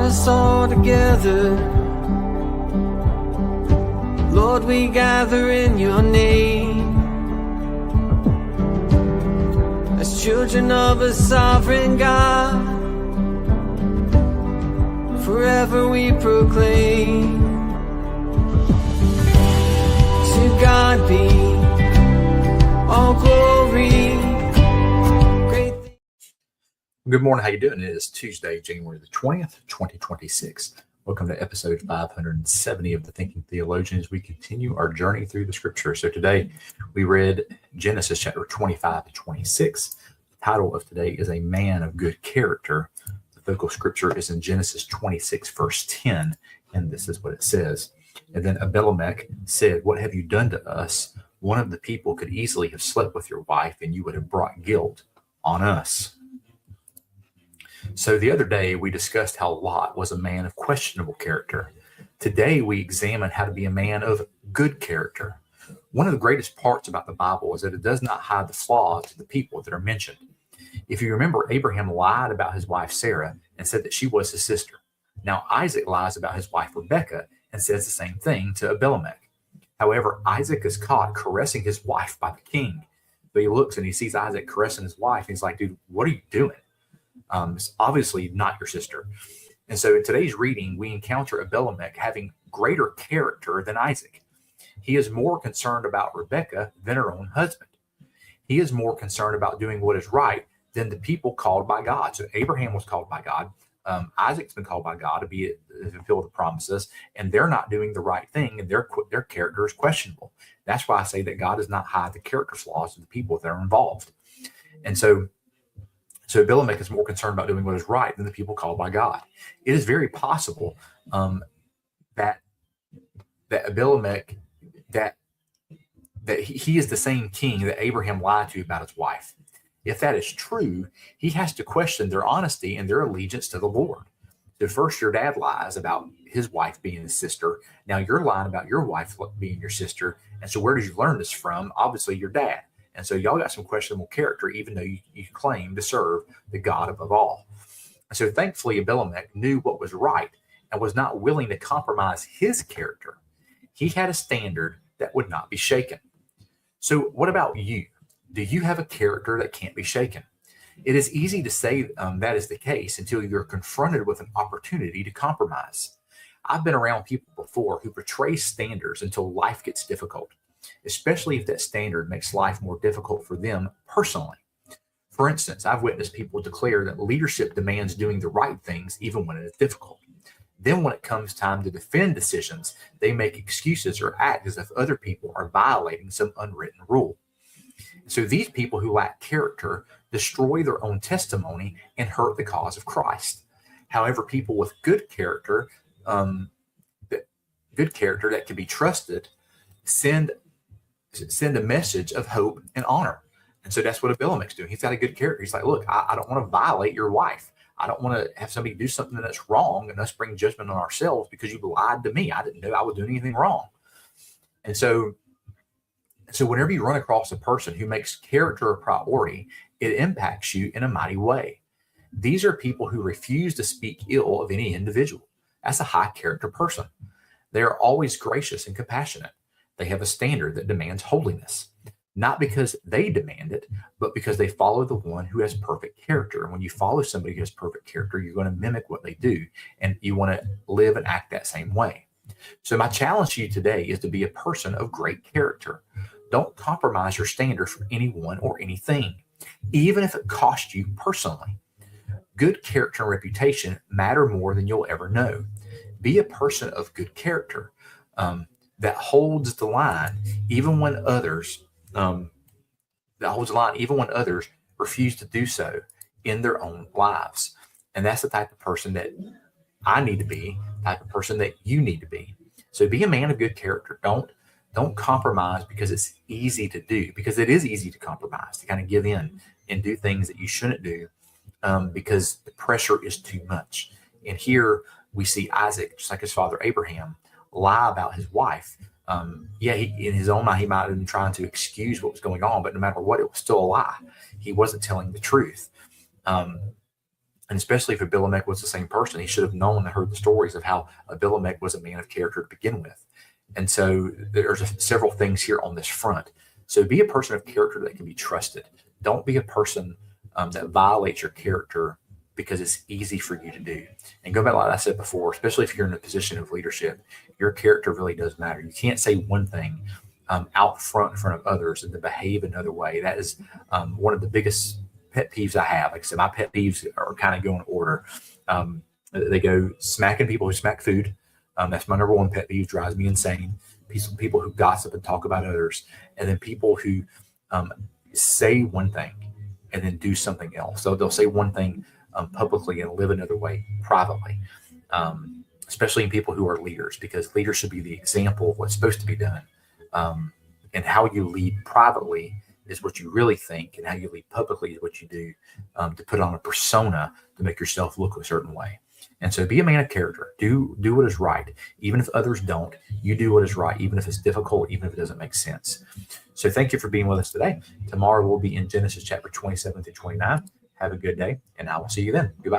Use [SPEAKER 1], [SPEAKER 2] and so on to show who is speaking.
[SPEAKER 1] us all together. Lord, we gather in your name as children of a sovereign God. Forever we proclaim, to God be all glory.
[SPEAKER 2] Good morning. How you doing? It is Tuesday, January the 20th, 2026. Welcome to episode 570 of The Thinking Theologian as we continue our journey through the scripture. So today we read Genesis chapter 25 to 26. The title of today is A Man of Good Character. The focal scripture is in Genesis 26, verse 10, and this is what it says. And then Abimelech said, "What have you done to us? One of the people could easily have slept with your wife, and you would have brought guilt on us." So the other day we discussed how Lot was a man of questionable character. Today we examine how to be a man of good character. One of the greatest parts about the Bible is that it does not hide the flaws of the people that are mentioned. If you remember, Abraham lied about his wife Sarah and said that she was his sister. Now Isaac lies about his wife Rebekah and says the same thing to Abimelech. However, Isaac is caught caressing his wife by the king. But he looks and he sees Isaac caressing his wife. And he's like, "Dude, what are you doing? It's obviously not your sister." And so in today's reading, we encounter Abimelech having greater character than Isaac. He is more concerned about Rebekah than her own husband. He is more concerned about doing what is right than the people called by God. So Abraham was called by God. Isaac's been called by God to fulfill the promises, and they're not doing the right thing, and their character is questionable. That's why I say that God does not hide the character flaws of the people that are involved. And so Abimelech is more concerned about doing what is right than the people called by God. It is very possible that Abimelech, that he is the same king that Abraham lied to about his wife. If that is true, he has to question their honesty and their allegiance to the Lord. So first, your dad lies about his wife being his sister. Now you're lying about your wife being your sister. And so where did you learn this from? Obviously, your dad. And so y'all got some questionable character, even though you claim to serve the God above all. And so thankfully, Abimelech knew what was right and was not willing to compromise his character. He had a standard that would not be shaken. So what about you? Do you have a character that can't be shaken? It is easy to say that is the case until you're confronted with an opportunity to compromise. I've been around people before who portray standards until life gets difficult, especially if that standard makes life more difficult for them personally. For instance, I've witnessed people declare that leadership demands doing the right things even when it is difficult. Then when it comes time to defend decisions, they make excuses or act as if other people are violating some unwritten rule. So these people who lack character destroy their own testimony and hurt the cause of Christ. However, people with good character that can be trusted, send a message of hope and honor. And so that's what Abimelech's doing. He's got a good character. He's like, "Look, I don't want to violate your wife. I don't want to have somebody do something that's wrong and us bring judgment on ourselves because you lied to me. I didn't know I was doing anything wrong." And so whenever you run across a person who makes character a priority, it impacts you in a mighty way. These are people who refuse to speak ill of any individual. That's a high character person. They are always gracious and compassionate. They have a standard that demands holiness, not because they demand it, but because they follow the one who has perfect character. And when you follow somebody who has perfect character, you're going to mimic what they do, and you want to live and act that same way. So my challenge to you today is to be a person of great character. Don't compromise your standards for anyone or anything, even if it costs you personally. Good character and reputation matter more than you'll ever know. Be a person of good character that holds the line even when others refuse to do so in their own lives. And that's the type of person that I need to be, the type of person that you need to be. So be a man of good character. Don't compromise because it's easy to do, because it is easy to compromise, to kind of give in and do things that you shouldn't do because the pressure is too much. And here we see Isaac, just like his father Abraham, lie about his wife. In his own mind, he might have been trying to excuse what was going on, but no matter what, it was still a lie. He wasn't telling the truth. And especially if Abimelech was the same person, he should have known and heard the stories of how Abimelech was a man of character to begin with. And so there's several things here on this front. So be a person of character that can be trusted. Don't be a person that violates your character because it's easy for you to do. And go back, like I said before, especially if you're in a position of leadership, your character really does matter. You can't say one thing out front in front of others and to behave another way. That is one of the biggest pet peeves I have. Like I said, my pet peeves are kind of go in order. They go smacking people who smack food. That's my number one pet peeve, drives me insane. People who gossip and talk about others, and then people who say one thing and then do something else. So they'll say one thing publicly and live another way privately, especially in people who are leaders, because leaders should be the example of what's supposed to be done. And how you lead privately is what you really think, and how you lead publicly is what you do to put on a persona to make yourself look a certain way. And so be a man of character. Do what is right. Even if others don't, you do what is right, even if it's difficult, even if it doesn't make sense. So thank you for being with us today. Tomorrow we'll be in Genesis chapter 27 through 29. Have a good day, and I will see you then. Goodbye.